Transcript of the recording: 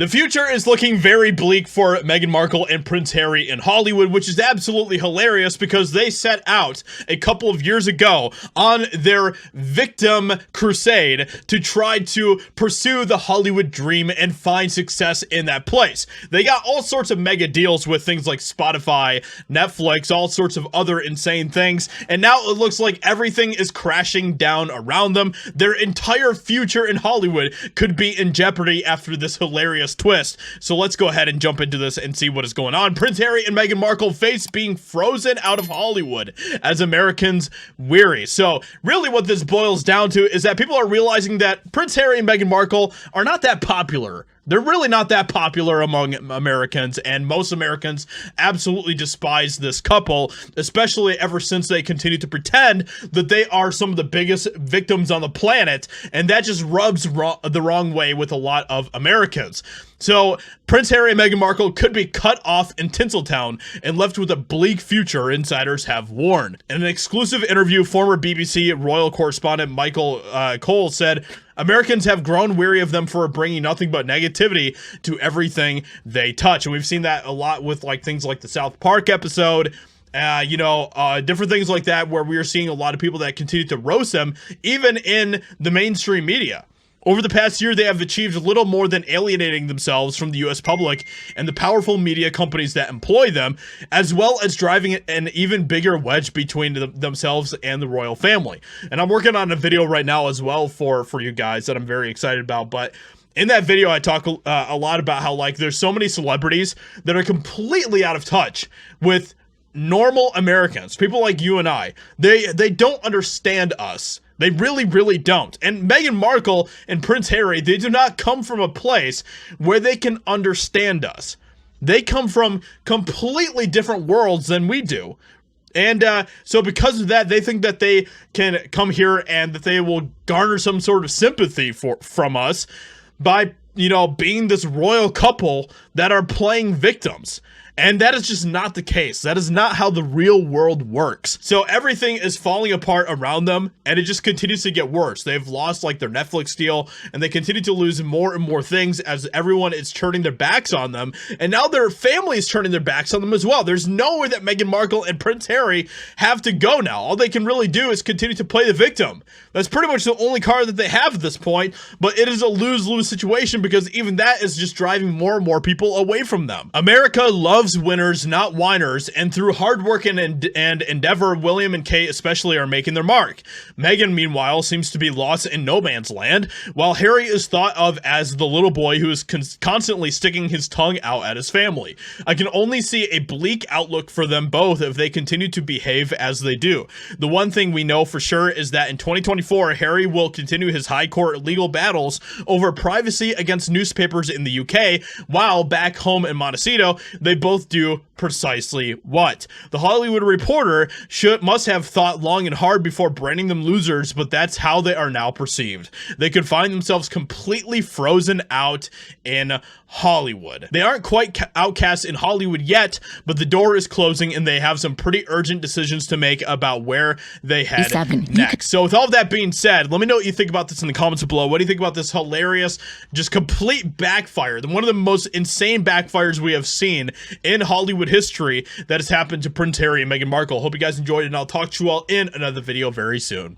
The future is looking very bleak for Meghan Markle and Prince Harry in Hollywood, which is absolutely hilarious because they set out a couple of years ago on their victim crusade to try to pursue the Hollywood dream and find success in that place. They got all sorts of mega deals with things like Spotify, Netflix, all sorts of other insane things, and now it looks like everything is crashing down around them. Their entire future in Hollywood could be in jeopardy after this hilarious twist. So let's go ahead and jump into this and see what is going on. Prince Harry and Meghan Markle face being frozen out of Hollywood as Americans weary. So really what this boils down to is that people are realizing that Prince Harry and Meghan Markle are not that popular. They're really not that popular among Americans, and most Americans absolutely despise this couple, especially ever since they continue to pretend that they are some of the biggest victims on the planet, and that just rubs the wrong way with a lot of Americans. So Prince Harry and Meghan Markle could be cut off in Tinseltown and left with a bleak future, insiders have warned. In an exclusive interview, former BBC royal correspondent Michael Cole said, "Americans have grown weary of them for bringing nothing but negativity to everything they touch." And we've seen that a lot with like things like the South Park episode, different things like that, where we are seeing a lot of people that continue to roast them, even in the mainstream media. Over the past year, they have achieved little more than alienating themselves from the US public and the powerful media companies that employ them, as well as driving an even bigger wedge between themselves and the royal family. And I'm working on a video right now as well for you guys that I'm very excited about, but in that video, I talk a lot about how like there's so many celebrities that are completely out of touch with normal Americans, people like you and I. They don't understand us. They really, really don't. And Meghan Markle and Prince Harry, they do not come from a place where they can understand us. They come from completely different worlds than we do. And so because of that, they think that they can come here and that they will garner some sort of sympathy from us by, being this royal couple that are playing victims. And that is just not the case. That is not how the real world works. So everything is falling apart around them, and it just continues to get worse. They've lost like their Netflix deal, and they continue to lose more and more things as everyone is turning their backs on them. And now their family is turning their backs on them as well. There's nowhere that Meghan Markle and Prince Harry have to go now. All they can really do is continue to play the victim. That's pretty much the only card that they have at this point, but it is a lose-lose situation because even that is just driving more and more people away from them. America loves winners, not whiners, and through hard work and endeavor, William and Kate especially are making their mark. Meghan, meanwhile, seems to be lost in no man's land, while Harry is thought of as the little boy who is constantly sticking his tongue out at his family. I can only see a bleak outlook for them both if they continue to behave as they do. The one thing we know for sure is that in 2024, Harry will continue his high court legal battles over privacy against newspapers in the UK, while back home in Montecito, they both do precisely what? The Hollywood Reporter must have thought long and hard before branding them losers, but that's how they are now perceived. They could find themselves completely frozen out in Hollywood. They aren't quite outcast in Hollywood yet, but the door is closing and they have some pretty urgent decisions to make about where they head next. So with all of that being said, let me know what you think about this in the comments below. What do you think about this hilarious, just complete backfire? One of the most insane backfires we have seen in Hollywood history that has happened to Prince Harry and Meghan Markle. Hope you guys enjoyed it, and I'll talk to you all in another video very soon.